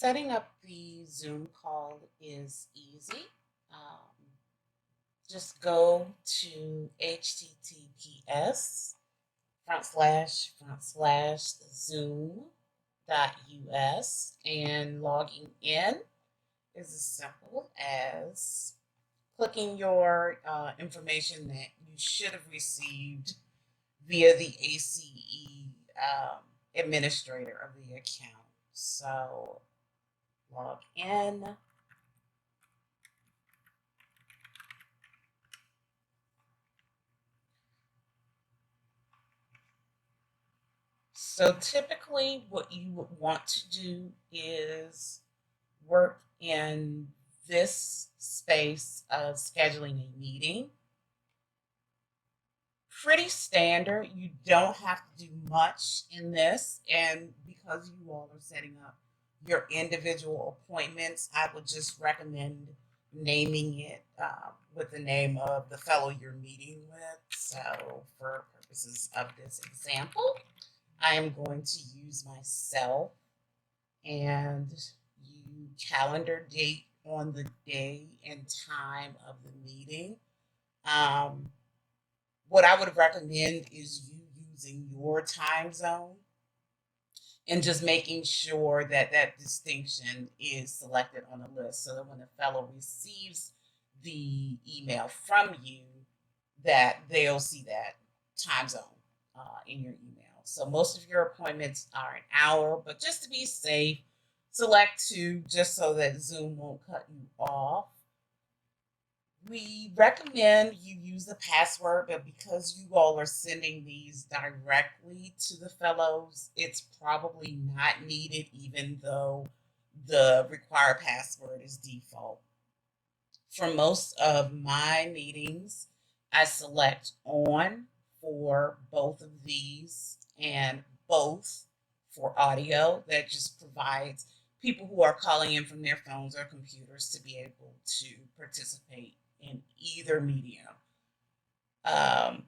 Setting up the Zoom call is easy. Um, just go to https://zoom.us and logging in is as simple as clicking your information that you should have received via the ACE administrator of the account. So log in. So typically what you would want to do is work in this space of scheduling a meeting. Pretty standard. You don't have to do much in this. And because you all are setting up your individual appointments, I would just recommend naming it with the name of the fellow you're meeting with. So for purposes of this example, I am going to use myself and you calendar date on the day and time of the meeting. Um, what I would recommend is you using your time zone and just making sure that that distinction is selected on the list so that when the fellow receives the email from you, that they'll see that time zone in your email. So most of your appointments are an hour, but just to be safe, select two just so that Zoom won't cut you off. We recommend you use the password, but because you all are sending these directly to the fellows, it's probably not needed, even though the required password is default. For most of my meetings, I select on for both of these and both for audio. That just provides people who are calling in from their phones or computers to be able to participate in either medium. Um,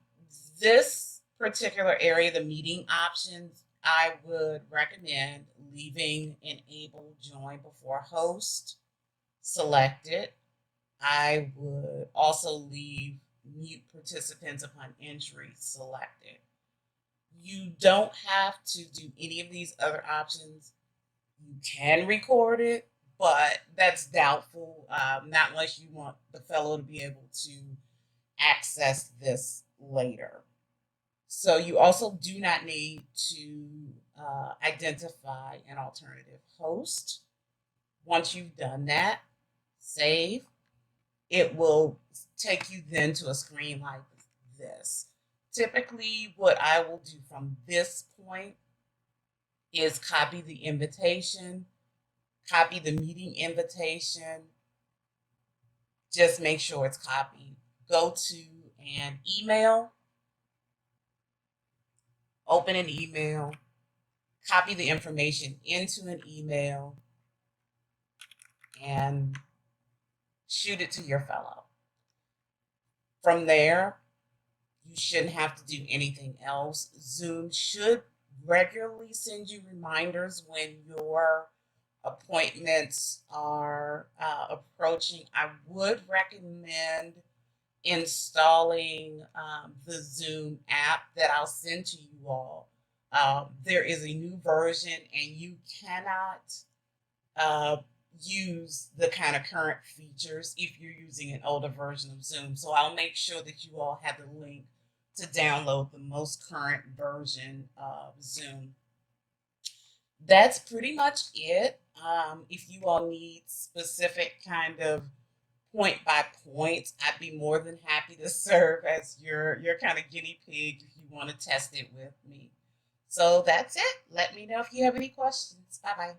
this particular area, the meeting options, I would recommend leaving enable join before host selected. I would also leave mute participants upon entry selected. You don't have to do any of these other options. You can record it, but that's doubtful, not unless you want the fellow to be able to access this later. So you also do not need to identify an alternative host. Once you've done that, save. It will take you then to a screen like this. Typically, what I will do from this point is copy the invitation, copy the meeting invitation, just make sure it's copied. Go to an email, open an email, copy the information into an email, and shoot it to your fellow. From there, you shouldn't have to do anything else. Zoom should regularly send you reminders when your appointments are approaching. I would recommend installing the Zoom app that I'll send to you all. There is a new version, and you cannot uh, use the kind of current features if you're using an older version of Zoom. So I'll make sure that you all have the link to download the most current version of Zoom. That's pretty much it. If you all need specific kind of point by point, I'd be more than happy to serve as your kind of guinea pig if you want to test it with me. So that's it. Let me know if you have any questions. Bye bye.